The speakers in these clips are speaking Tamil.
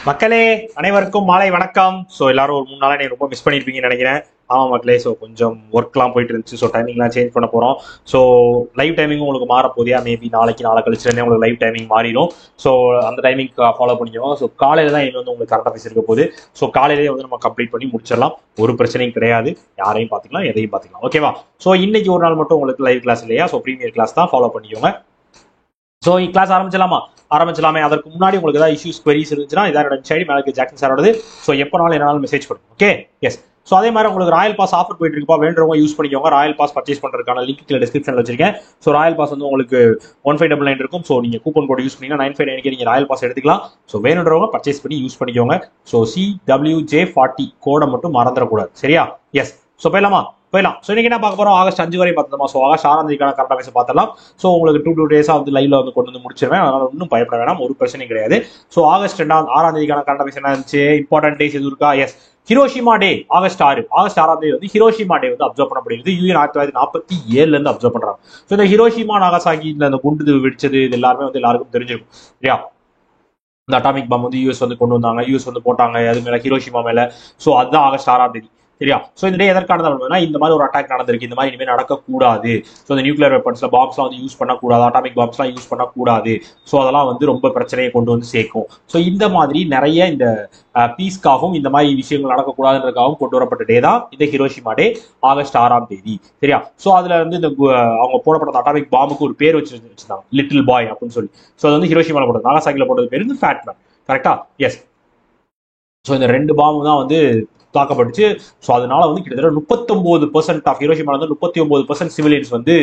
மக்களே அனைவருக்கும் மாலை வணக்கம். ஸோ எல்லாரும் ஒரு 3 நாளா நீங்க ரொம்ப மிஸ் பண்ணியிருப்பீங்கன்னு நினைக்கிறேன். ஆமாம் மக்களே, ஸோ கொஞ்சம் ஒர்க்லாம் போயிட்டு இருந்துச்சு. ஸோ டைமிங்லாம் சேஞ்ச் பண்ண போகிறோம். ஸோ லைவ் டைமிங் உங்களுக்கு மாற போதியா மேபி நாளை கழிச்சுலேருந்தே உங்களுக்கு லைவ் டைமிங் மாறிடும். ஸோ அந்த டைமிங் ஃபாலோ பண்ணிக்கோங்க. ஸோ காலையில் தான் இனி வந்து உங்களுக்கு கரெக்டாக பேசி இருக்க போகுது. ஸோ காலையிலேயே வந்து நம்ம கம்ப்ளீட் பண்ணி முடிச்சிடலாம். ஒரு பிரச்சனையும் கிடையாது. யாரையும் பார்த்துக்கலாம், எதையும் பார்த்துக்கலாம். ஓகேவா? ஸோ இன்னைக்கு ஒரு நாள் மட்டும் உங்களுக்கு லைவ் கிளாஸ் இல்லையா? ஸோ ப்ரீமியர் கிளாஸ் தான், ஃபாலோ பண்ணிக்கோங்க. ஸோ கிளாஸ் ஆரம்பிச்சலாமே. அதற்கு முன்னாடி உங்களுக்கு ஏதாவது இஷ்யூஸ் queries இருந்துச்சுன்னா இதான் சைடு மேலே ஜாக்சன் சாரோடது. ஸோ எப்போனாலும் என்னாலும் மெசேஜ் பண்ணுங்க. Okay, yes. ஸோ அதே மாதிரி உங்களுக்கு ராயல் பாஸ் ஆஃபர் போயிட்டு இருக்குப்பா, வேண்டுறவங்க யூஸ் பண்ணிக்கோங்க. ராயல் பாஸ் பர்ச்சேஸ் பண்ணுறதுக்கான லிங்க் கீழே டிஸ்கிரிப்ஷனில் வச்சிருக்கேன். ஸோ ராயல் பாஸ் வந்து உங்களுக்கு 1599 இருக்கும். ஸோ நீங்கள் கூப்பன் கோட் யூஸ் பண்ணீங்கன்னா 959 நீங்கள் ராயல் பாஸ் எடுத்துக்கலாம். ஸோ வேணுன்றவங்க பர்ச்சேஸ் பண்ணி யூஸ் பண்ணிக்கோங்க. ஸோ CWJ40 கோடை மட்டும் மறந்துடக்கூடாது. சரியா? எஸ். ஸோ போயிடலாம். ஸோ இன்னைக்கு என்ன பார்க்க போறோம்? ஆகஸ்ட் 5 வரை பார்த்தோமா? ஸோ ஆகஸ்ட் 6ஆம் தேதிக்கான கரெக்டாக பேச பார்த்தலாம். ஸோ உங்களுக்கு 2 டேஸா வந்து லைவ்ல வந்து கொண்டு வந்து முடிச்சிருவேன். அதனால ஒன்றும் பயப்பட வேணாம், ஒரு பிரச்சனையும் கிடையாது. ஸோ ஆகஸ்ட் 6ஆம் தேதிக்கான கரெக்டாக பேச என்ன இருந்துச்சு? இம்பார்ட்டன்ட் டேஸ் எதுவும் இருக்கா? எஸ், ஹிரோஷிமா டே. ஆகஸ்ட் 6ஆம் தேதி வந்து ஹிரோஷிமா டே வந்து அப்சர்வ் பண்ணப்படுகிறது. UN 1947 இருந்து அப்சர்வ் பண்றாங்க. ஸோ இந்த ஹிரோஷிமா நாகசாகில அந்த குண்டு வெடிச்சது இது எல்லாருமே வந்து எல்லாருக்கும் தெரிஞ்சிருக்கும். சரியா? இந்த அட்டாமிக் பாம் வந்து யூஎஸ் வந்து கொண்டு வந்தாங்க, யூஎஸ் வந்து போட்டாங்க அது மேல, ஹிரோஷிமா மேல. ஸோ அதுதான் ஆகஸ்ட் 6ஆம் தேதி. சரியா? ஸோ இந்த டே எதற்கானது? இந்த மாதிரி ஒரு அட்டாக் நடந்திருக்கு, இந்த மாதிரி இனிமேல் நடக்கக்கூடாது. ஸோ இந்த நியூக்ளியர் வெப்பன்ஸ்ல பாம்ஸ்லாம் வந்து யூஸ் பண்ணக்கூடாது, அட்டாமிக் பாம்ஸ்லாம் யூஸ் பண்ணக்கூடாது. ஸோ அதெல்லாம் வந்து ரொம்ப பிரச்சனையை கொண்டு வந்து சேர்க்கும். ஸோ இந்த மாதிரி நிறைய இந்த பீஸ்க்காகவும் இந்த மாதிரி விஷயங்கள் நடக்கக்கூடாதுன்றதுக்காகவும் கொண்டு வரப்பட்ட டே தான் இந்த ஹிரோஷிமா டே, ஆகஸ்ட் 6ஆம் தேதி. சரியா? ஸோ அதுல வந்து இந்த அவங்க போடப்பட்ட அட்டாமிக் பாம்புக்கு ஒரு பேர் வச்சிருந்தாங்க, லிட்டில் பாய் அப்படின்னு சொல்லி. ஸோ அது வந்து ஹிரோஷிமால போட்டது, நாகசாகில போட்டது பேர் வந்து ஃபேட் மேன். கரெக்டா? எஸ். ஸோ இந்த 2 பாம்பு தான் வந்து தாக்கப்பட்டுச்சு. ஸோ அதனால வந்து கிட்டத்தட்ட 39% ஆஃப் ஹிரோஷிமால வந்து 39% சிவிலியன்ஸ் வந்து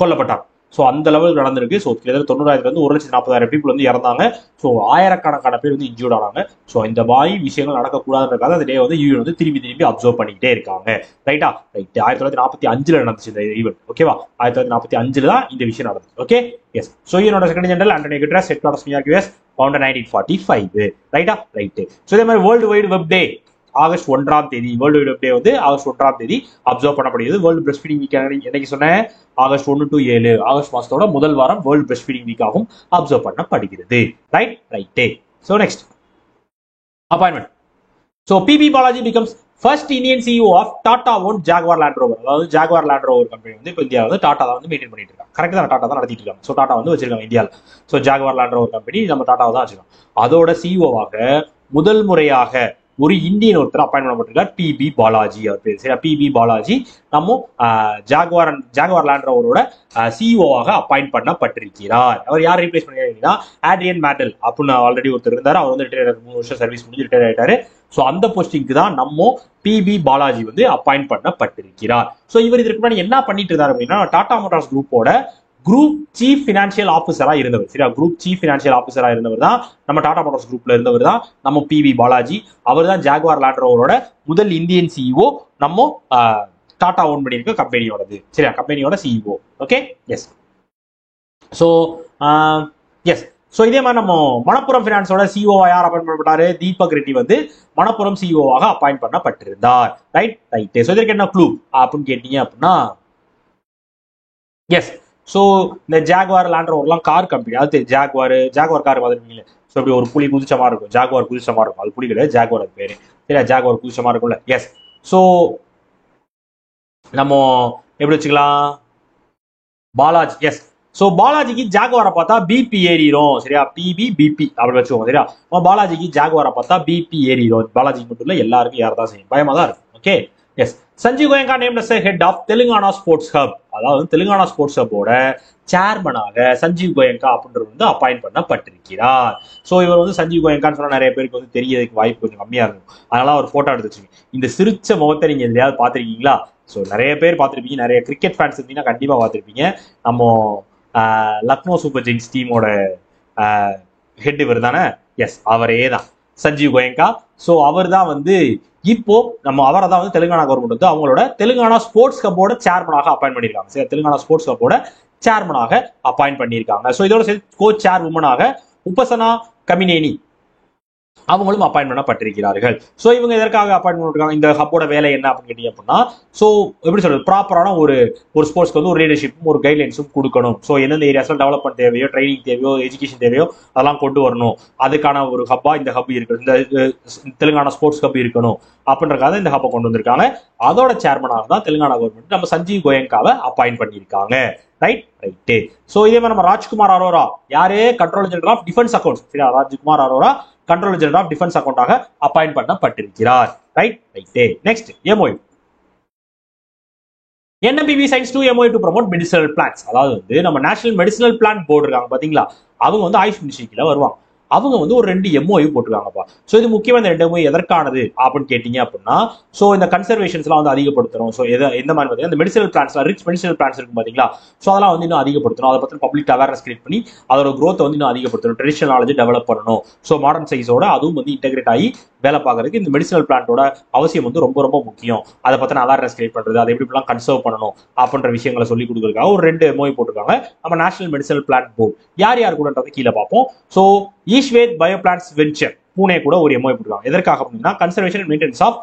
கொல்லப்பட்டாங்க. ஸோ அந்த லெவலுக்கு நடந்திருக்கு. ஸோ கிட்டத்தட்ட 90,000 வந்து 1,40,000 பீப்புள் வந்து இறந்தாங்க. ஸோ ஆயிரக்கணக்கான பேர் வந்து இன்ஜூர்ட் ஆனாங்க. ஸோ இந்த மாதிரி விஷயங்கள் நடக்கக்கூடாதுன்றதுக்காக அந்த டே வந்து யூஎன் வந்து திரும்பி அப்சர்வ் பண்ணிக்கிட்டே இருக்காங்க. ரைட்டா? ரைட். 1945 நடந்துச்சு இந்த ஈவெண்ட். ஓகேவா? 1945 தான் இந்த விஷயம் நடந்துச்சு. Okay, yes. ஸோ யூனோட second general Antonio Guterres, headquarters New York US, founder 1945. ரைட்டா? ரைட். ஸோ இதே மாதிரி world wide web day August 1ஆம் தேதி, வேர்ல்டு வைடு வெப் டே வந்து ஆகஸ்ட் 1ஆம் தேதி அப்சர்வ் பண்ணப்படுகிறது. வேர்ல்டு பிரஸ்ட் ஃபீடிங் வீக் என்னைக்கு சொன்னேன்? ஆகஸ்ட் 1 to 7, ஆகஸ்ட் மாசத்தோட முதல் வாரம் வேர்ல்டு பிரஸ்ட் ஃபீடிங் வீக்காகவும் அப்சர்வ் பண்ணப்படுகிறது. Right? Right. So next appointment. So PB Balaji becomes first Indian CEO of Tata own Jaguar Land Rover. அதாவது ஜாகுவார் லேண்ட் ரோவர் கம்பெனி வந்து இப்போ இந்தியாவில் வந்து டாடா தான் வந்து மெயின்டைன் பண்ணிட்டு இருக்காங்க. கரெக்டாக தான், டாடா தான் நடத்திட்டு இருக்காங்க. ஸோ டாடா வந்து வச்சிருக்காங்க இந்தியாவில். So Jaguar Land Rover company நம்ம டாட்டாவை தான் வச்சிருக்கோம். அதோட CEOவாக முதல் முறையாக ஒரு இந்தியன் ஒருத்தர் அப்பாயின் பண்ணப்பட்டிருக்கார், பிபி பாலாஜி அவர் பேர். சரியா? பிபி பாலாஜி நம்ம ஜாகுவார் லேண்ட் ரோவரோட CEOவாக அப்பாயின் பண்ணப்பட்டிருக்கிறார். அவர் யார் ரீப்ளேஸ் பண்ணிருக்கீங்கன்னா ஆட்ரியன் மேட்டல் அப்படின்னு ஆல்ரெடி ஒருத்தர் இருந்தார். அவர் வந்து ரிட்டையர் 3 வருஷம் சர்வீஸ் முடிஞ்சு ரிட்டையர் ஆயிட்டாரு. ஸோ அந்த போஸ்டிங்க்கு தான் நம்ம பிபி பாலாஜி வந்து அப்பாயின் பண்ணப்பட்டிருக்கிறார். ஸோ இவர் இதற்கு முன்னாடி என்ன பண்ணிட்டு இருந்தார் அப்படின்னா, டாடா மோட்டார்ஸ் குரூப்போட குரூப் சீஃப் பினான்சியல் ஆஃபீஸரா இருந்தவர். சரியா? குரூப் சீஃப் பினான்சியல் ஆஃபீஸரா இருந்தவர் தான் நம்ம டாடா மோட்டார்ஸ் குரூப்ல இருந்தவர் தான் நம்ம பிபி பாலாஜி. அவர் தான் ஜாகுவார் லேண்ட் ரோவரோட முதல் இந்தியன் CEO, நம்ம டாடா ஓன் பண்ணியிருக்க கம்பெனியோடது. சரியா? கம்பெனியோட CEO. Okay, yes. So yes. So இதே மாதிரி நம்ம மணப்புரம் பினான்ஸோட CEOவா யார் அப்பாயின் பண்ணப்பட்டாரு? தீபக் ரெட்டி வந்து மணப்புரம் CEOவாக அப்பாயின் பண்ணப்பட்டிருந்தார். ரைட்? ரைட். ஸோ இதற்கு என்ன க்ளூ அப்படின்னு கேட்டீங்க அப்படின்னா, எஸ். ஸோ இந்த ஜாகுவார் லேண்ட் ரோவர்லாம் கார் கம்பெனி. அது ஜாகுவார் கார் பார்த்துருப்பீங்களே. ஸோ இப்படி ஒரு புலி குதிச்சமா இருக்கும், ஜாகுவார் குதிச்சமா இருக்கும். அது புலி கிடையாது, ஜாகுவார் அது பேரு. சரியா? ஜாகுவார் குதிச்சமா இருக்கும்ல. எஸ். ஸோ நம்ம எப்படி வச்சுக்கலாம்? பாலாஜி. எஸ். ஸோ பாலாஜிக்கு ஜாகுவாரை பார்த்தா பிபி ஏறிடும். சரியா? பிபி அப்படி வச்சுக்கோங்க. சரியா? பாலாஜிக்கு ஜாகுவாரை பார்த்தா பிபி ஏறிடும். பாலாஜிக்கு மட்டும் இல்லை, எல்லாருக்கும் யார் தான் செய்யும், பயமா தான் இருக்கும். Okay, yes. Sanjeev Goenka named as head of Telangana sports hub. அதாவது தெலுங்கானா ஸ்போர்ட்ஸ் ஹப்போட சேர்மனாக சஞ்சீவ் கோயங்கா அப்படின்றது வந்து அப்பாயின் பண்ணப்பட்டிருக்கிறார். ஸோ இவர் வந்து சஞ்சீவ் கோயங்கான்னு சொன்னா நிறைய பேருக்கு வந்து தெரியறதுக்கு வாய்ப்பு கொஞ்சம் கம்மியா இருக்கும். அதனால ஒரு போட்டோ எடுத்து வச்சிருக்கீங்க. இந்த சிரிச்ச முகத்தை நீங்க எதையாவது பார்த்திருக்கீங்களா? ஸோ நிறைய பேர் பார்த்திருப்பீங்க, நிறைய கிரிக்கெட் ஃபேன்ஸ் இருந்தீங்கன்னா கண்டிப்பா பார்த்திருப்பீங்க. நம்ம லக்னோ சூப்பர் ஜெயின்ஸ் டீமோட ஹெட் இவர் தானே? எஸ், அவரே தான் சஞ்சீவ் கோயங்கா. ஸோ அவர் தான் வந்து இப்போ நம்ம அவரை தான் வந்து தெலுங்கானா கவர்மெண்ட் வந்து அவங்களோட தெலுங்கானா ஸ்போர்ட்ஸ் ஹப்போட சேர்மனாக அப்பாயின் பண்ணியிருக்காங்க. சரி, தெலுங்கானா ஸ்போர்ட்ஸ் ஹப்போட சேர்மனாக அப்பாயின் பண்ணியிருக்காங்க. ஸோ இதோட சேர்த்து கோச் சேர் உமனாக உபசனா கமினேனி அவங்களும் அப்பாயின்ட் பண்ணப்பட்டிருக்கிறார்கள். ஸோ இவங்க எதற்காக அப்பாயின்ட் பண்ணிருக்காங்க, இந்த ஹப்போட வேலை என்ன அப்படின்னு கேட்டீங்க அப்படின்னா, ஸோ எப்படி சொல்றது, ப்ராப்பரான ஒரு ஸ்போர்ட்ஸ்க்கு வந்து ஒரு லீடர்ஷிப்பும் ஒரு கைட்லைன்ஸும் கொடுக்கணும். ஸோ எந்தெந்த ஏரியாஸ்ல டெவலப்மெண்ட் தேவையோ, ட்ரைனிங் தேவையோ, எஜுகேஷன் தேவையோ அதெல்லாம் கொண்டு வரணும். அதுக்கான ஒரு ஹப்பா இந்த ஹப் இருக்கு, இந்த தெலுங்கானா ஸ்போர்ட்ஸ் ஹப் இருக்கணும் அப்படின்றக்காக இந்த ஹப்பை கொண்டு வந்திருக்காங்க. அதோட சேர்மனாக தான் தெலுங்கானா கவர்மெண்ட் நம்ம சஞ்சீவ் கோயங்காவை அப்பாயின்ட் பண்ணியிருக்காங்க. Right right. ஸோ இதே மாதிரி நம்ம ராஜ்குமார் அரோரா, யாரு, controller general of defence accounts, சரியா, Rajkumar Arora controller general of defence அக்கௌண்டாக அப்பாயிண்ட் பண்ணப்பட்டிருக்கிறார். Right right. Next MOU. NMPB signs to MOU to promote medicinal plants. அதாவது வந்து நம்ம நேஷனல் மெடிசினல் பிளான் போர்டு இருக்காங்க பாத்தீங்களா, அவங்க வந்து ஆயுஷ் மினிஸ்ட்ரிக்குள்ள வருவாங்க. அவங்க வந்து ஒரு 2 MOU போட்டுருக்காங்கப்பா. ஸோ இது முக்கியமா இந்த 2 MOU எதற்கானது அப்படின்னு கேட்டீங்க அப்படின்னா, ஸோ இந்த கன்சர்வேஷன்ஸ்லாம் வந்து அதிகப்படுத்தணும். ஸோ எந்த மாதிரி பார்த்தீங்கன்னா, இந்த மெடிசனல் பிளான்ஸ்லாம், ரிச் மெடிசனல் பிளான்ஸ் இருக்கும் பார்த்தீங்களா, ஸோ அதெல்லாம் வந்து இன்னும் அதிகப்படுத்தணும். அதை பற்றி பப்ளிக் அவேர்னஸ் கிரியேட் பண்ணி அதோட growth வந்து இன்னும் அதிகப்படுத்தணும். ட்ரெடிஷனல் நாலேஜ் டெவலப் பண்ணணும். ஸோ மாடர்ன் சைஸோட அதுவும் வந்து இன்டெகிரேட் ஆகி வேலை பார்க்கறதுக்கு இந்த மெடிசனல் பிளான்ட்டோட அவசியம் வந்து ரொம்ப ரொம்ப முக்கியம். அதை பற்றின அவேர்னஸ் கிரியேட் பண்ணுறது, அதை எப்படிலாம் கன்சர்வ் பண்ணணும் அப்படின்ற விஷயங்களை சொல்லி கொடுக்குறதுக்காக ஒரு 2 MOU போட்டிருக்காங்க நம்ம நேஷனல் மெடிசனல் பிளான் போர்டு. யார் யார் கூடன்றது கீழே பார்ப்போம். ஸோ ஈஸ்வேத் பயோ பிளான்ஸ் வெஞ்சர் பூனே கூட ஒரு MOU போட்டிருக்காங்க. எதற்காக அப்படின்னா, conservation and maintenance of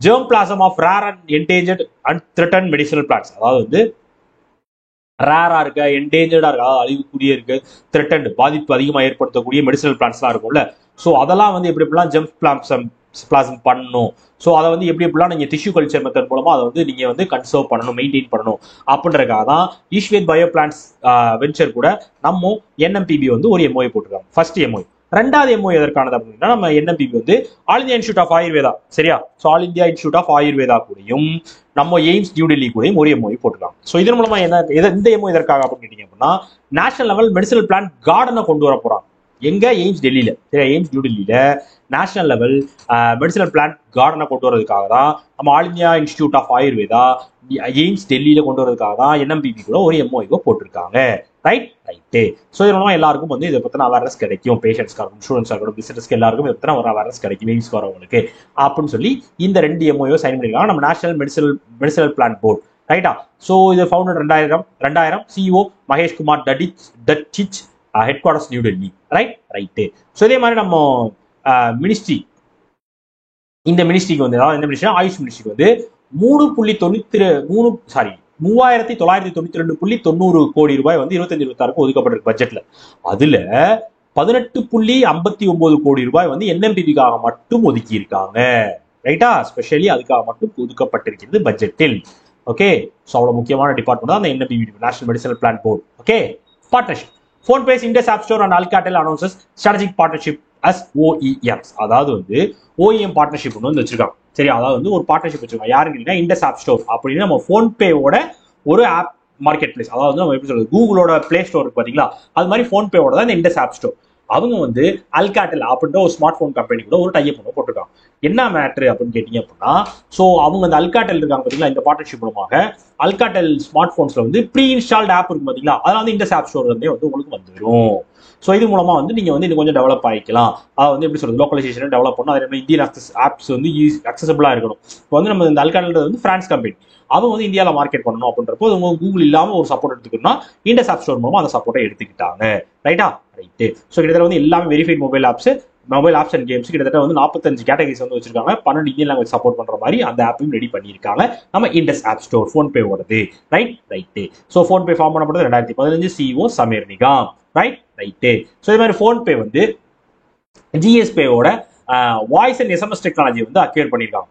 germplasm of rare and endangered and threatened medicinal plants. அதாவது வந்து ரேரா இருக்க, என்டேஞ்சர்டா இருக்க, அழிவுக்குரிய இருக்கு, த்ரெட்டன்ட் பாதிப்பு அதிகமாக ஏற்படுத்தக்கூடிய மெடிசனல் பிளான்ஸ்லாம் இருக்கும்ல, ஸோ அதெல்லாம் வந்து எப்படி எப்படிலாம் ஜெர்ம் பிளாசம் பண்ணணும். ஸோ அதை வந்து எப்படி எப்படிலாம் நீங்க டிஷ்யூ கல்ச்சர் மெத்தட் மூலமா அதை வந்து நீங்க வந்து கன்சர்வ் பண்ணணும், மெயின்டைன் பண்ணணும் அப்படின்றதுக்காக தான் ஈஸ்வேத் பயோ பிளான்ஸ் வெஞ்சர் கூட நம்ம NMPB வந்து ஒரு MOU போட்டிருக்காங்க. First MOU. ரெண்டாவது MOU எதற்கானது அப்படின்னா, நம்ம NMPB வந்து all India institute of Ayurveda, சரியா, so all India institute of Ayurveda கூடயும் நம்ம எய்ம்ஸ் நியூ டெல்லி கூடயும் ஒரு MOU போட்டிருக்காங்க. ஸோ இதன் மூலமா என்ன, இந்த MOU எதற்காக அப்படின்னு கேட்டீங்க அப்படின்னா, நேஷனல் லெவல் மெடிசனல் பிளான் கார்டனை கொண்டு வர போறாங்க. எங்க, எய்ம்ஸ் டெல்லியில, சரியா, எய்ம்ஸ் நியூ டெல்லியில நேஷனல் லெவல் மெடிசனல் பிளான் கார்டனை கொண்டு வரதுக்காக தான் நம்ம all India institute of Ayurveda AIIMS டெல்லியில கொண்டு வரதுக்காக தான் NMPB கூட ஒரு MOU போட்டிருக்காங்க. Right right. ஸோ இதனால எல்லாருக்கும் வந்து இதை பத்தின அவேர்னஸ் கிடைக்கும், பேஷண்ட்ஸ்க்காக இருக்கட்டும், ஸ்டூடெண்ட்ஸாக இருக்கட்டும், பிசினஸ்க்கு எல்லாருக்கும் இதை பத்தின ஒரு அவேர்னஸ் கிடைக்கும் எய்ம்ஸ் வரவங்களுக்கு அப்படின்னு சொல்லி இந்த 2 MOU சைன் பண்ணிருக்காங்க நம்ம நேஷனல் மெடிசனல் பிளான் போர்டு. ரைட்டா. ஸோ இது founder 2000 CEO Mahesh Kumar Dadhich, head quarters new Delhi. Right right. So இதே மாதிரி நம்ம மினிஸ்ட்ரி, இந்த மினிஸ்ட்ரிக்கு வந்து, அதாவது இந்த மினிஸ்ட்ரி ஆயுஷ் மினிஸ்ட்ரிக்கு வந்து 3992.90 கோடி ரூபாய் வந்து 25-26 ஒதுக்கப்பட்டிருக்கு பட்ஜெட்ல. அதுல 18.59 கோடி ரூபாய் வந்து NMPBக்காக மட்டும் ஒதுக்கி இருக்காங்க. ரைட்டா, ஸ்பெஷலி அதுக்காக மட்டும் ஒதுக்கப்பட்டிருக்கிறது பட்ஜெட்டில். ஓகே, ஸோ அவ்வளவு முக்கியமான டிபார்ட்மெண்ட் தான் அந்த NMPB, national medicinal plant board. Okay, partnership. PhonePe's Indus app store and Alcatel announces strategic partnership as OEMs. அதாவது வந்து OEM பார்ட்னர்ஷிப் ஒன்று வந்து வச்சிருக்காங்க. சரி, அதாவது வந்து ஒரு பார்ட்னர்ஷிப் வச்சிருக்காங்க. யாருன்னு இண்டஸ் ஆப் ஸ்டோர் அப்படின்னு நம்ம ஃபோன்பேவோட ஒரு ஆப் மார்க்கெட் பிளேஸ், அதாவது நம்ம எப்படி சொல்றது, கூகுளோட பிளே ஸ்டோர் இருக்கு பாத்தீங்களா, அது மாதிரி ஃபோன்பேவோட தான் இந்த இண்டஸ் ஆப் ஸ்டோர். அவங்க வந்து அல்காட்டெல் அப்படின்ற ஒரு ஸ்மார்ட் போன் கம்பெனி கூட ஒரு டைப் பண்ண போட்டிருக்காங்க. என்ன மேட்ரு அப்படின்னு கேட்டீங்க அப்படின்னா, ஸோ அவங்க அந்த அல்காட்டெல் இருக்காங்க பார்த்தீங்களா, இந்த பார்ட்னர்ஷிப் மூலமாக அல்காட்டெல் ஸ்மார்ட் போன்ஸ்ல வந்து ப்ரீ இன்ஸ்டால்ட் ஆப் இருக்கு பார்த்தீங்களா, அதெல்லாம் வந்து இண்டஸ் ஆப் ஸ்டோர்ல இருந்தே வந்து உங்களுக்கு வந்துடும். ஸோ இது மூலமா வந்து நீங்க வந்து இன்னும் கொஞ்சம் டெவலப் ஆகிக்கலாம். அதை வந்து எப்படி சொல்றது, லோக்கலைசேஷன் டெவலப் பண்ணணும். அதே மாதிரி இந்தியன் ஆப்ஸ் வந்து அக்சசபிளா இருக்கணும். இப்போ வந்து நம்ம இந்த அல்காட்டெல் வந்து பிரான்ஸ் கம்பெனி, அவங்க வந்து இந்தியாவில் மார்க்கெட் பண்ணணும் அப்படின்றப்போ அவங்க கூகுள் இல்லாமல் ஒரு சப்போர்ட் எடுத்துக்கணும்னா இண்டஸ் ஆப் ஸ்டோர் மூலமா அந்த சப்போர்ட்டை எடுத்துக்கிட்டாங்க. ரைட்டா, ரைட்டு. ஸோ கிட்டத்தட்ட வந்து எல்லாமே verified mobile apps and games கிட்டத்தட்ட வந்து 45 கேட்டகரிஸ் வந்து வச்சிருக்காங்க. 12 இந்தியன் லாங்குவேஜ் சப்போர்ட் பண்ற மாதிரி அந்த ஆப்பையும் ரெடி பண்ணியிருக்காங்க நம்ம இண்டஸ் ஆப் ஸ்டோர், ஃபோன்பே ஓடுது. Right right. So PhonePe form பண்ணப்பட்டது 2015, CEO Sameer Nigam. Right right. So இது மாதிரி ஃபோன்பே வந்து GSPேயோட வாய்ஸ் அண்ட் SMS டெக்னாலஜி வந்து அக்யூர் பண்ணியிருக்காங்க.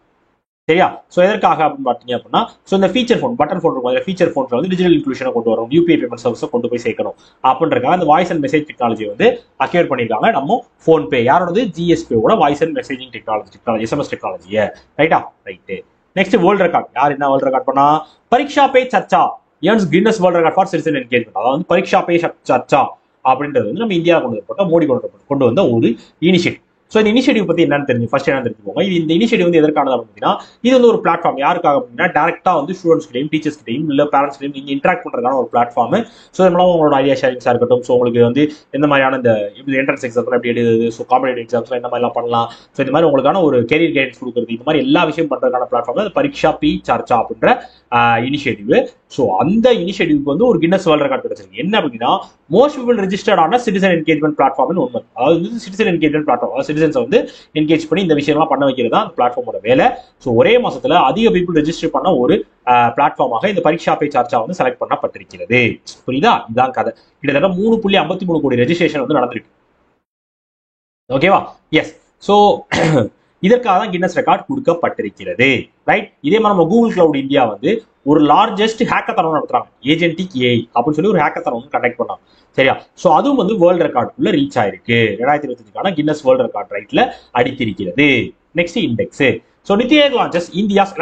சரியா, ஸோ எதற்காக அப்படின்னு பார்த்தீங்க அப்படின்னா, ஸோ இந்த ஃபீச்சர் ஃபோன், பட்டன் ஃபோன் இருக்கும், ஃபீச்சர் ஃபோன்ல வந்து டிஜிட்டல் இன்க்ளூஷனை கொண்டு வரும், UPI பேமெண்ட் சர்வீஸை கொண்டு போய் சேர்க்கணும் அப்படின்றக்காக அந்த வாய்ஸ் அண்ட் மெசேஜ் டெக்னாலஜி வந்து அக்யூர் பண்ணியிருக்காங்க நம்ம ஃபோன்பே. யாரோடது, GSPேயோட voice and messaging technology, SMS டெக்னாலஜியை. ரைட்டா, ரைட்டு. Next world record. யார் என்ன வேர்ல்ட் ரெக்கார்ட் பண்ணா, பரீட்சா பே Charcha earns Guinness World Record for citizen engagement. அதாவது பரீட்சா பே சர்ச்சா அப்படின்றது வந்து நம்ம இந்தியாவில் கொண்டு வந்த மோடி கொண்டு வந்த ஒரு இனிஷியேட்டிவ். ஸோ இந்த இனிஷியேட்டிவ் பத்தி என்னன்னு தெரிஞ்சுக்கோங்க. இந்த இனிஷியேட்டிவ் வந்து எதற்கானது அப்படின்னா, இது வந்து ஒரு பிளாட்ஃபார்ம். யாருக்காக அப்படின்னா, டேரக்டா வந்து ஸ்டூடெண்ட்ஸ் கிட்டையும் டீச்சர்ஸ் கிட்டையும் இல்ல பேரண்ட்ஸ் கிட்டையும் நீங்க இன்டராக்ட் பண்றதுக்கான ஒரு பிளாட்ஃபார்ம். ஸோ இது மூலம் உங்களோட ஐடியா ஷேரிங்ஸா இருக்கட்டும், ஸோ உங்களுக்கு வந்து எந்த மாதிரியான இந்த என்ட்ரன்ஸ் எக்ஸாம்ஸ்லாம் எப்படி எழுதுது, ஸோ காம்படிட்டிவ் எக்ஸாம்ஸ்லாம் என்ன மாதிரிலாம் பண்ணலாம், ஸோ இந்த மாதிரி உங்களுக்கான ஒரு கெரியர் கைடன்ஸ் கொடுக்குறது, இந்த மாதிரி எல்லா விஷயம் பண்றதுக்கான பிளாட்ஃபார்ம் தான் பரீட்சா பி சர்ச்சா அப்படின்ற இனிஷியேட்டிவ். ஸோ அந்த இனிஷியேட்டிவ்க்கு வந்து ஒரு கின்னஸ் வேர்ல்ட் ரெக்கார்ட் கிடைச்சிருக்கு. என்ன அப்படின்னா, மோஸ்ட் பீப்பிள் ரெஜிஸ்டர்ட் ஆன சிட்டிசன் என்கேஜ்மெண்ட் பிளாட்ஃபார்ம்னு ஒன்று. அதாவது சிட்டிசன் என்கேஜ்மெண்ட் பிளாட்ஃபார்ம், சிட்டிசன்ஸ் வந்து என்கேஜ் பண்ணி இந்த விஷயம்லாம் பண்ண வைக்கிறது தான் அந்த பிளாட்ஃபார்மோட வேலை. ஸோ ஒரே மாசத்துல அதிக பீப்புள் ரெஜிஸ்டர் பண்ண ஒரு பிளாட்ஃபார்மாக இந்த பரீட்சா பே சர்ச்சா வந்து செலக்ட் பண்ணப்பட்டிருக்கிறது. புரியுதா? இதுதான் கதை. கிட்டத்தட்ட 3.53 கோடி ரெஜிஸ்ட்ரேஷன் வந்து நடந்திருக்கு. ஓகேவா? எஸ். ஸோ இதற்காக தான் கின்னஸ் ரெக்கார்ட் கொடுக்கப்பட்டிருக்கிறது. ரைட். இதே மாதிரி நம்ம கூகுள் கிளவுட் இந்தியா வந்து ஒரு லார்ஜஸ்ட் ஹேக்கத்தான் நடத்துறாங்க. ஏஜென்டிக் ஏஐ அப்படின்னு சொல்லி ஒரு ஹேக்கத்தான் வந்து கண்டக்ட் பண்ணாங்க. சரியா? ஸோ அதுவும் வந்து வேர்ல்டு ரெக்கார்டுக்குள்ள ரீச் ஆயிருக்கு. 2025 கின்னஸ் வேர்ல்டு ரெக்கார்ட் ரைட்ல அடித்திருக்கிறது. Next index. So NITI Aayog launches India's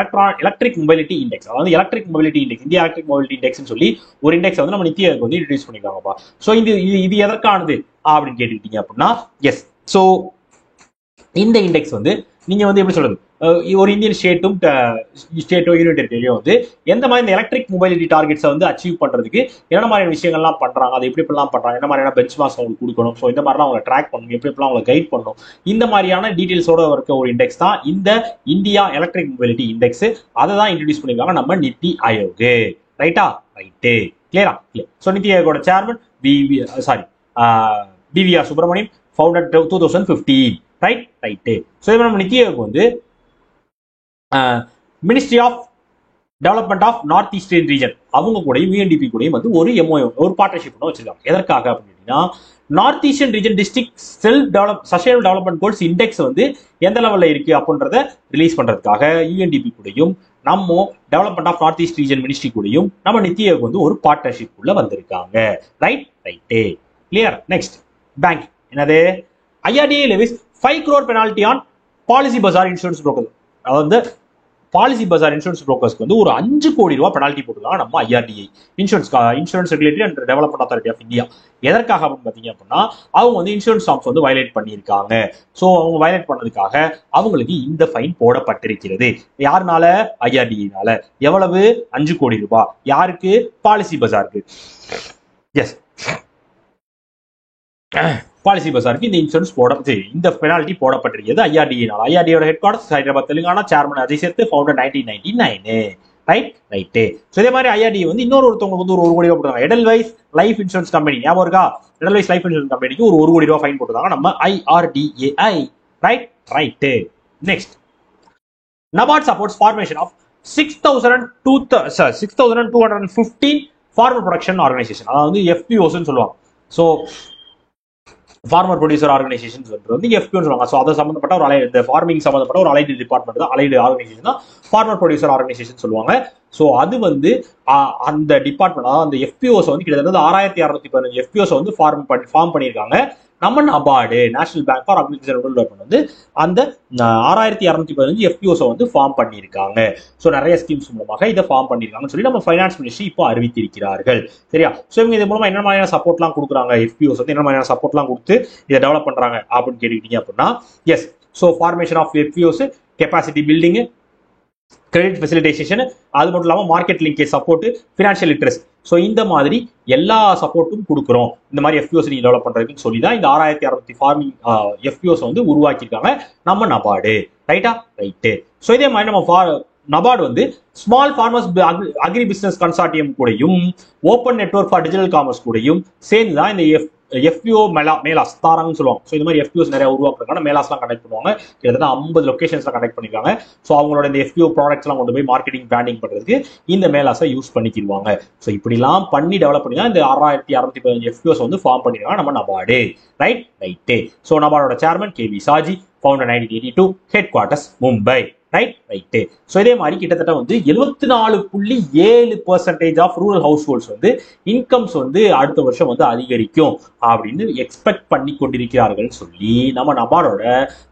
electric mobility index. அதாவது electric mobility index, India electric mobility index சொல்லி ஒரு இண்டெக்ஸ் வந்து நம்ம நித்தி ஆயோக் வந்து இன்ட்ரடியூஸ் பண்ணிருக்காங்கப்பா. ஸோ இது எதற்கானது அப்படின்னு கேட்டுக்கிட்டீங்க அப்படின்னா, எஸ். ஸோ இந்த இண்டெக்ஸ் வந்து நீங்க வந்து எப்படி சொல்றது, ஒரு இந்தியன் ஸ்டேட்டோ யூனியன் டெரிட்டரியோ வந்து எந்த மாதிரி இந்த எலக்ட்ரிக் மொபைலிட்டி டார்கெட்ஸை வந்து அச்சீவ் பண்றதுக்கு என்ன மாதிரியான விஷயங்கள்லாம் பண்றாங்க, அதை எப்படி எப்படிலாம் பண்றாங்க, என்ன மாதிரியான பெஞ்ச் மார்க்ஸ் அவங்களுக்கு கொடுக்கணும், ஸோ இந்த மாதிரிலாம் அவங்க ட்ராக் பண்ணணும், எப்படி எப்படிலாம் அவங்க கைட் பண்ணணும், இந்த மாதிரியான டீடைல்ஸோட இருக்க ஒரு இண்டெக்ஸ் தான் இந்த இந்தியா எலக்ட்ரிக் மொபைலிட்டி இண்டெக்ஸ். அதை தான் இன்ட்ரடியூஸ் பண்ணிருக்காங்க நம்ம நித்தி ஆயோக். ரைட்டா? ரைட்டு. கிளியரா? கிளியர். ஸோ நித்தி ஆயோகோட chairman BVR Subrahmanyam, founded 2015. Right? Right. So இது நம்ம நித்தி ஆயோக் வந்து ministry of development of north eastern region அவங்க கூடயும் யூஎன்டிபி கூடயும் வந்து ஒரு எம்ஓ ஒரு பார்ட்னர்ஷிப் வச்சிருக்காங்க. எதற்காக அப்படின்னா, north eastern region district sustainable development goals index வந்து எந்த லெவல்ல இருக்கு அப்படின்றத ரிலீஸ் பண்றதுக்காக யூஎன்டிபி கூடயும் நம்ம development of north east region ministry கூடயும் நம்ம நித்தி ஆயோக் வந்து ஒரு பார்ட்னர்ஷிப் உள்ள வந்திருக்காங்க. Right? Right. Clear. Next bank. என்னது? IRDA levies 5 crore penalty on Policybazaar insurance broker. அதாவது பாலிசி பஜார் இன்சூரன்ஸ் புரோக்கர்ஸ்க்கு வந்து ஒரு 5 கோடி ரூபாய் பெனால்ட்டி போட்டுருக்காங்க நம்ம IRDA, insurance regulatory and development authority of India. எதற்காக அப்படின்னு பார்த்தீங்க அப்படின்னா, அவங்க வந்து இன்சூரன்ஸ் நார்ம்ஸ் வந்து வயலேட் பண்ணியிருக்காங்க. ஸோ அவங்க வயலேட் பண்ணதுக்காக அவங்களுக்கு இந்த ஃபைன் போடப்பட்டிருக்கிறது. யாருனால? IRDA-னால. எவ்வளவு? 5 கோடி ரூபாய். யாருக்கு? பாலிசி பஜாருக்கு. எஸ், பாலிசி பஜாருக்கு இந்த இன்சூரன்ஸ் இந்த பெனால்ட்டி போடப்பட்டிருக்கிறது IRDA-னால. IRDA-யோட head quarters Hyderabad, Telangana. Chairman Ajay Seth, founder 1999. Right? Right. So இதே மாதிரி IRDA வந்து ஒருத்தவங்களுக்கு வந்து ஒரு 1 கோடி ரூபாய் போட்டாங்க. எடல்வைஸ் லைஃப் இன்சூரன்ஸ் கம்பெனி, ஞாபகம் இருக்கா? எடல்வைஸ் லைஃப் இன்சூரன்ஸ் கம்பெனிக்கு ஒரு 1 கோடி ரூபாய் ஃபைன் போட்டுருக்காங்க நம்ம IRDAI. Right? Right. Next, NABARD supports formation of 6,215 farmer production organization. அதாவது FPOs சொல்லுவாங்க. ஸோ ஃபார்மர் ப்ரொடியூசர் ஆர்கனைசேஷன் வந்து FPO சொல்லுவாங்க. ஸோ அதை சம்பந்தப்பட்ட ஒரு இந்த ஃபார்மிங் சம்பந்தப்பட்ட ஒரு அலைடு டிபார்ட்மெண்ட் தான், அலைடு ஆர்கனைசேஷன் தான் ஃபார்மர் ப்ரொடியூசர் ஆர்கனைசேஷன் சொல்லுவாங்க. ஸோ அது வந்து அந்த டிபார்ட்மெண்ட், அதாவது அந்த FPOs வந்து கிட்டத்தட்ட 6615 FPOs வந்து ஃபார்ம் பண்ணியிருக்காங்க. நம்ம NABARD, national bank for agriculture development வந்து அந்த 6215 FPOs வந்து ஃபார்ம் பண்ணியிருக்காங்க. ஸோ நிறைய ஸ்கீம்ஸ் மூலமாக இதை ஃபார்ம் பண்ணியிருக்காங்கன்னு சொல்லி நம்ம ஃபைனான்ஸ் மினிஸ்ட்ரி இப்போ அறிவித்திருக்கிறார்கள். சரியா? ஸோ இவங்க இது மூலமா என்ன மாதிரியான சப்போர்ட்லாம் கொடுக்குறாங்க, FPOs வந்து என்ன மாதிரியான சப்போர்ட்லாம் கொடுத்து இதை டெவலப் பண்றாங்க அப்படின்னு கேட்டுக்கிட்டீங்க அப்படின்னா, yes. So formation of FPOs, capacity building, credit facilitation, அது மட்டும் இல்லாமல் market linkage support, financial literacy. So இந்த மாதிரி எல்லா சப்போர்ட்டும் கொடுக்குறோம் இந்த மாதிரி FPOs நீங்க டெவலப் பண்றதுக்குன்னு சொல்லி தான் இந்த 6600 ஃபார்மிங் FPOs வந்து உருவாக்கியிருக்காங்க நம்ம NABARD. ரைட்டா? ரைட்டு. ஸோ இதே மாதிரி நம்ம NABARD வந்து small farmers agri business consortium கூடயும் open network for digital commerce கூடயும் சேர்ந்து தான் இந்த FPO மேலாஸ் தாராங்கன்னு சொல்லுவாங்க. ஸோ இந்த மாதிரி FPOs நிறைய உருவாக்குறதுக்கான மேலாஸ்லாம் கனெக்ட் பண்ணுவாங்க. கிட்டத்தட்ட 50 லொகேஷன்ஸ்லாம் கனெக்ட் பண்ணிருக்காங்க. ஸோ அவங்களோட இந்த FPO ப்ராடக்ட்ஸ்லாம் கொண்டு போய் மார்க்கெட்டிங் பிராண்டிங் பண்றதுக்கு இந்த மேலாஸை யூஸ் பண்ணிக்கிடுவாங்க. ஸோ இப்படிலாம் பண்ணி டெவலப் பண்ணி தான் இந்த 6615 FPOs வந்து ஃபார்ம் பண்ணிருக்காங்க நம்ம NABARD. ரைட்? ரைட்டு. ஸோ NABARD-ஓட chairman KV Shaji, founder 1982, head quarters Mumbai. Right? Right. So இதே மாதிரி கிட்டத்தட்ட வந்து 74.7% of rural households incomes வந்து அடுத்த வருஷம் வந்து அதிகரிக்கும் அப்படின்னு எக்ஸ்பெக்ட் பண்ணி கொண்டிருக்கிறார்கள் சொல்லி நம்ம NABARD-ஓட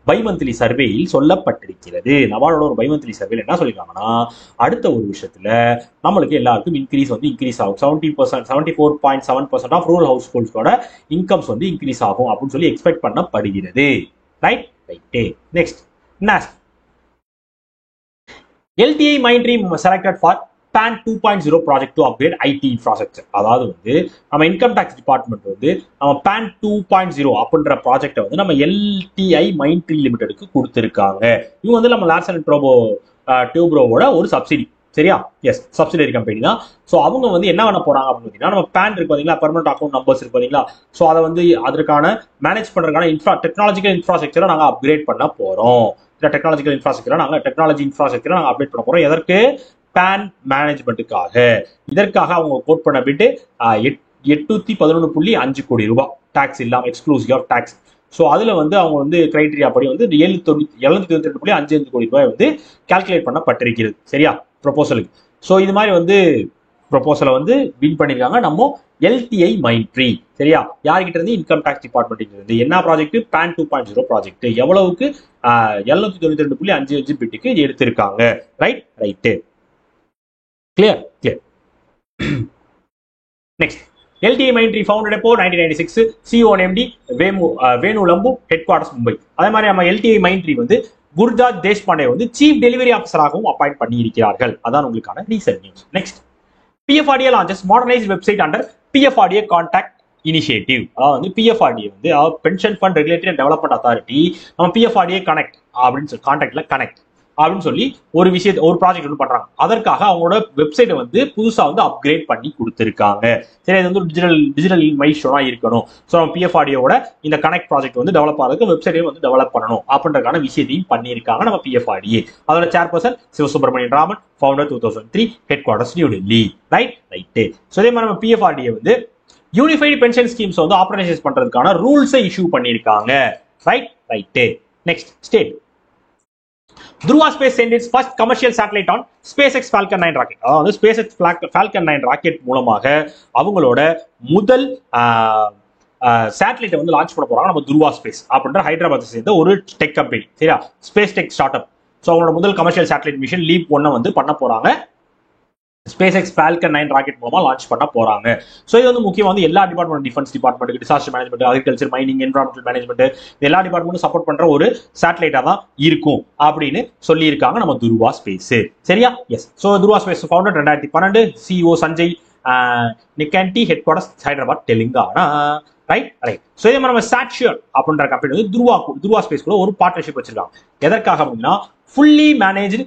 பைமந்த்லி சர்வேயில் சொல்லப்பட்டிருக்கிறது. NABARD-ஓட ஒரு பைமந்த்லி சர்வேல என்ன சொல்லியிருக்காங்கன்னா, அடுத்த ஒரு வருஷத்துல நம்மளுக்கு எல்லாருக்கும் இன்க்ரீஸ் ஆகும். 74.7% ஆஃப் ரூரல் ஹவுஸ் ஹோல்ட்ஸோட இன்கம்ஸ் வந்து இன்க்ரீஸ் ஆகும் அப்படின்னு சொல்லி எக்ஸ்பெக்ட் பண்ணப்படுகிறது. Right? Right. Next NASP. LTI Mindtree selected for PAN 2.0 project to upgrade IT infrastructure. அதாவது வந்து நம்ம இன்கம் டாக்ஸ் டிபார்ட்மெண்ட் வந்து நம்ம PAN 2.0 அப்படின்ற ப்ராஜெக்டை வந்து நம்ம LTI Mindtree லிமிடெடுக்கு கொடுத்துருக்காங்க. இவங்க வந்து நம்ம லார்சன் அண்ட் டோப்ரோ டியூப்ரோவோட ஒரு சப்சிடி. சரியா? எஸ், சப்சிடரி கம்பெனி தான். ஸோ அவங்க வந்து என்ன பண்ண போறாங்க அப்படின்னு பார்த்தீங்கன்னா, நம்ம PAN இருக்கு பார்த்தீங்களா, பெர்மனன்ட் அக்கௌண்ட் நம்பர்ஸ் இருக்கு பார்த்தீங்களா, ஸோ அதை வந்து அதற்கான மேனேஜ் பண்றதுக்கான டெக்னாலஜிக்கல் இன்ஃப்ராஸ்ட்ரக்சரை நாங்கள் அப்கிரேட் பண்ண போறோம். டெக்னாலஜி இன்ஃப்ராஸ்ட்ரக்சர் நாங்கள் அப்டேட் பண்ண போறோம். எதற்கு? PAN மேனேஜ்மெண்ட்டுக்காக. இதற்காக அவங்க கோட் பண்ண பிட்டு 811.5 கோடி ரூபாய் டாக்ஸ் இல்லாம, எக்ஸ்க்ளூசிவ் ஆஃப் டாக்ஸ். ஸோ அதுல வந்து அவங்க வந்து கிரைட்டீரியா படி வந்து 792.55 கோடி ரூபாய் வந்து கால்குலேட் பண்ணப்பட்டிருக்கிறது. சரியா? ப்ரொபோசலுக்கு. ஸோ இது மாதிரி வந்து ப்ரொபோசலை வந்து வின் பண்ணிருக்காங்க நம்ம LTI Mindtree. சரியா? யார்கிட்ட இருந்து? இன்கம் டாக்ஸ் டிபார்ட்மெண்ட் இருந்து. என்ன ப்ராஜெக்ட்? PAN 2.0 project. எவ்வளவுக்கு? 792.55 பிட்டுக்கு எடுத்திருக்காங்க. Right. Clear. Next, LTI Mindtree founded எப்போ? 1996. CEO and MD Venu Lambu, head quarters Mumbai. அதே மாதிரி நம்ம LTI Mindtree வந்து குர்ஜாத் தேஷ்பாண்டே வந்து சீஃப் டெலிவரி ஆஃபீஸராகவும் அப்பாயிண்ட் பண்ணி இருக்கிறார்கள். அதான் உங்களுக்கான recent news. Next, PFRDA launches modernized website under PFRDA contact initiative. அதாவது வந்து PFRDA வந்து pension fund regulatory and development authority நம்ம PFRDA கனெக்ட் அப்படின்னு சொல்லி கான்டாக்ட்ல கனெக்ட் அப்படின்னு சொல்லி ஒரு விஷயத்தை, ஒரு ப்ராஜெக்ட் வந்து பண்றாங்க. அதற்காக அவங்களோட வெப்சைட்டை வந்து புதுசா வந்து அப்கிரேட் பண்ணி கொடுத்துருக்காங்க. சரி, இது வந்து டிஜிட்டல் மைல்ஸ்டோனா இருக்கணும். ஸோ நம்ம PFRDAவோட இந்த கனெக்ட் ப்ராஜெக்ட் வந்து டெவலப் ஆகிறதுக்கு வெப்சைட்டையும் வந்து டெவலப் பண்ணணும் அப்படின்றதுக்கான விஷயத்தையும் பண்ணியிருக்காங்க நம்ம PFRDA. அதோட chairperson Sivasubramanian Raman, founder 2003, head quarters new Delhi. Right. So இதே மாதிரி நம்ம PFRDA வந்து யூனிஃபைடு பென்ஷன் ஸ்கீம்ஸ் வந்து ஆப்பரேஷன் பண்றதுக்கான ரூல்ஸை இஷ்யூ பண்ணியிருக்காங்க. Right. Next, state. Dhruva Space sent its first commercial satellite on SpaceX Falcon 9 rocket. அதாவது SpaceX Falcon 9 ராக்கெட் மூலமாக அவங்களோட முதல் சேட்டலைட்டை வந்து லான்ச் பண்ண போறாங்க நம்ம Dhruva Space அப்படின்ற ஹைதராபாத்தை சேர்ந்த ஒரு டெக் கம்பெனி. சரியா? Space tech start up. So அவங்களோட முதல் கமர்ஷியல் சேட்டலைட் மிஷன் லீப் 1 வந்து பண்ண போறாங்க. SpaceX Falcon 9 ராக்கெட் மூலமா லான்ச் பண்ண போறாங்க. ஸோ இது வந்து முக்கியமா வந்து எல்லா department, defence department, disaster management, agriculture, mining, environmental management, எல்லா டிபார்ட்மெண்ட்டும் சப்போர்ட் பண்ற ஒரு சேட்டலைட்டா தான் இருக்கும் அப்படின்னு சொல்லியிருக்காங்க நம்ம Dhruva Space. சரியா? Yes. So Dhruva Space founder 2012, CEO Sanjay Nekkanti, head quarters Hyderabad, Telangana. Right. So இதே மாதிரி நம்ம சாட்ஷியர் அப்படின்ற கம்பெனி வந்து Dhruva Space கூட ஒரு பார்ட்னர்ஷிப் வச்சிருக்காங்க. எதற்காக அப்படின்னா, fully managed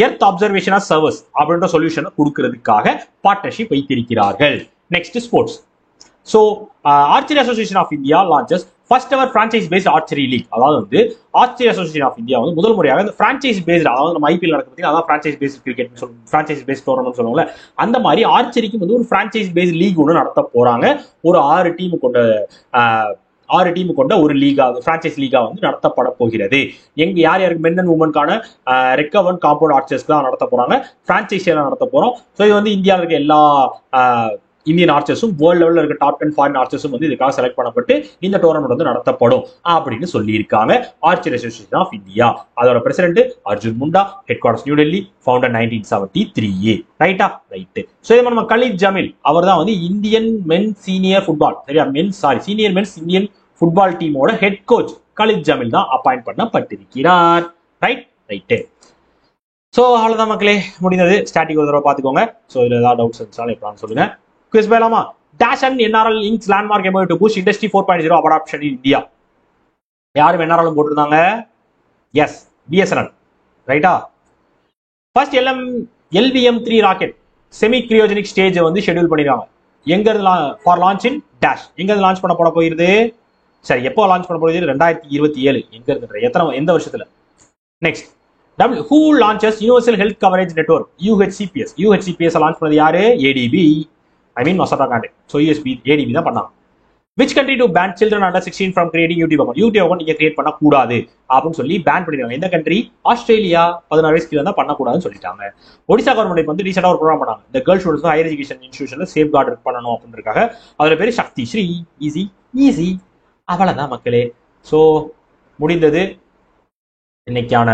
earth observation service அப்படின்ற சொல்யூஷனை கொடுக்கிறதுக்காக பார்ட்னர்ஷிப் வைத்திருக்கிறார்கள். Next, sports. So archery association of India launches first ever franchise based archery league. அதாவது வந்து ஆர்ச்சரி அசோசியேஷன் ஆஃப் இந்தியா வந்து முதல் முறையாக இந்த பிரான்ச்சைஸ் பேஸ்ட், அதாவது நம்ம IPL நடக்க பார்த்தீங்கன்னா அதான் பிரான்ச்சைஸ் பேஸ்ட் கிரிக்கெட் சொல்லுவோம், பிரான்ச்சைஸ் பேஸ்ட் டோர்னமெண்ட் சொல்லுவாங்கல்ல, அந்த மாதிரி ஆர்ச்சரிக்கு வந்து ஒரு பிரான்ச்சைஸ் பேஸ்ட் லீக் ஒன்று நடத்த போறாங்க. ஒரு 6 டீம் கொண்ட ஒரு லீகா, பிரான்ச்சைஸ் லீகா வந்து நடத்தப்பட போகிறது. யார் யாருக்கு மென் அண்ட் உமனுக்கான ரெக்கவர்ட் காம்பவுண்ட் ஆர்ச்சர்ஸ் தான் நடத்த போறாங்க, பிரான்ச்சைஸ் நடத்த போறோம். ஸோ இது வந்து இந்தியாவில் இருக்க எல்லா இந்தியன் ஆர்ச்சர்ஸும், வேர்ல்ட் லெவலில் இருக்க டாப் 10 ஃபாரின் ஆர்ச்சர்ஸும் வந்து இதுக்காக செலக்ட் பண்ணப்பட்டு இந்த டோர்னமெண்ட் வந்து நடத்தப்படும் அப்படின்னு சொல்லியிருக்காங்க ஆர்ச்சரி அசோசியேஷன் ஆஃப் இந்தியா. அதோட president Arjun Munda, head quarters new Delhi, founder 1973. Right. So இது நம்ம கலீத் ஜமீல், அவர் தான் வந்து இந்தியன் மென் சீனியர் ஃபுட்பால், சரியா, சீனியர் மென்ஸ் இந்தியன் ஃபுட்பால் டீமோட ஹெட் கோச் கலீத் ஜமீல் தான் அப்பாயிண்ட் பண்ணப்பட்டிருக்கிறார். ரைட்டு. ஸோ அவ்வளோதான் மக்களே, முடிந்தது. ஸ்டாட்டிக் ஒரு தடவை பார்த்துக்கோங்க. ஸோ இதில் ஏதாவது டவுட்ஸ் இருந்துச்சாலும் எப்படின்னு சொல்லுங்க. குவிஸ் போயிடலாமா? Dash and NRL links landmark MOU to boost industry 4.0 adoption in India. யாரும் NRL போட்டிருந்தாங்க? Yes, BSNL. ரைட்டா? First LVM-3 rocket semi cryogenic stage வந்து ஷெட்யூல் பண்ணிருக்காங்க. எங்க இருந்து ஃபார் லான்ச் இன் டேஷ், எங்க இருந்து லான்ச் பண்ண போயிருது? சரி, எப்போ லான்ச் பண்ண போயிருது? 2027. எங்க இருந்து, எந்த வருஷத்துல? Next, who launches Universal Health Coverage Network, UHCPS launch பண்ணது யாரு? ADB, மசோட்டா காண்டே. ஸோ ADB தான் பண்ணாங்க. Which country to ban children under 16 from creating YouTube account? YouTube account நீங்க கிரியேட் பண்ண கூடாது அப்படின்னு சொல்லி பேன் பண்ணிருக்காங்க. எந்த கண்ட்ரி? ஆஸ்திரேலியா. 16 வயசுக்கு இருந்தா பண்ணக்கூடாதுன்னு சொல்லிட்டாங்க. ஒடிசா கவர்மெண்ட் வந்து ரீசெண்டா ஒரு ப்ரோக்ராம் பண்ணாங்க. இந்த கேர்ள்ஸ் ஸ்டூடெண்ட்ஸ் ஹையர் எஜுகேஷன் இன்ஸ்டிடியூஷன்ல சேஃப் கார்டு பண்ணணும் அப்படின்றதுக்காக. அதோட பேரு சக்தி ஸ்ரீ. ஈஸி. அவ்வளவுதான் மக்களே. ஸோ முடிந்தது. இன்னைக்கான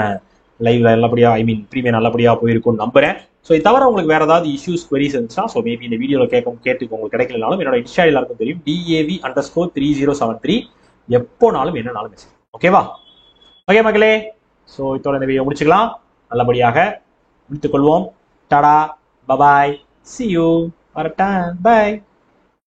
லைவ் நல்லபடியா, ப்ரீமியம் நல்லபடியா போயிருக்கும்னு நம்புறேன். ஸோ இது தவிர உங்களுக்கு வேற ஏதாவது இஷ்யூஸ் குவரிஸ் இருந்துச்சுன்னா, ஸோ மேபி இந்த வீடியோவில் கேட்டுக்கு உங்களுக்கு கிடைக்கலனாலும் என்னோட இன்ஸ்டா எல்லாருக்கும் தெரியும், DAV_3073. எப்போனாலும் என்னனாலும் மெசேஜ். ஓகேவா? ஓகே மக்களே, ஸோ இதோட இந்த வீடியோ முடிச்சுக்கலாம். நல்லபடியாக முடித்துக் கொள்வோம். டாடா, பபாய், see you, வரட்டா, bye.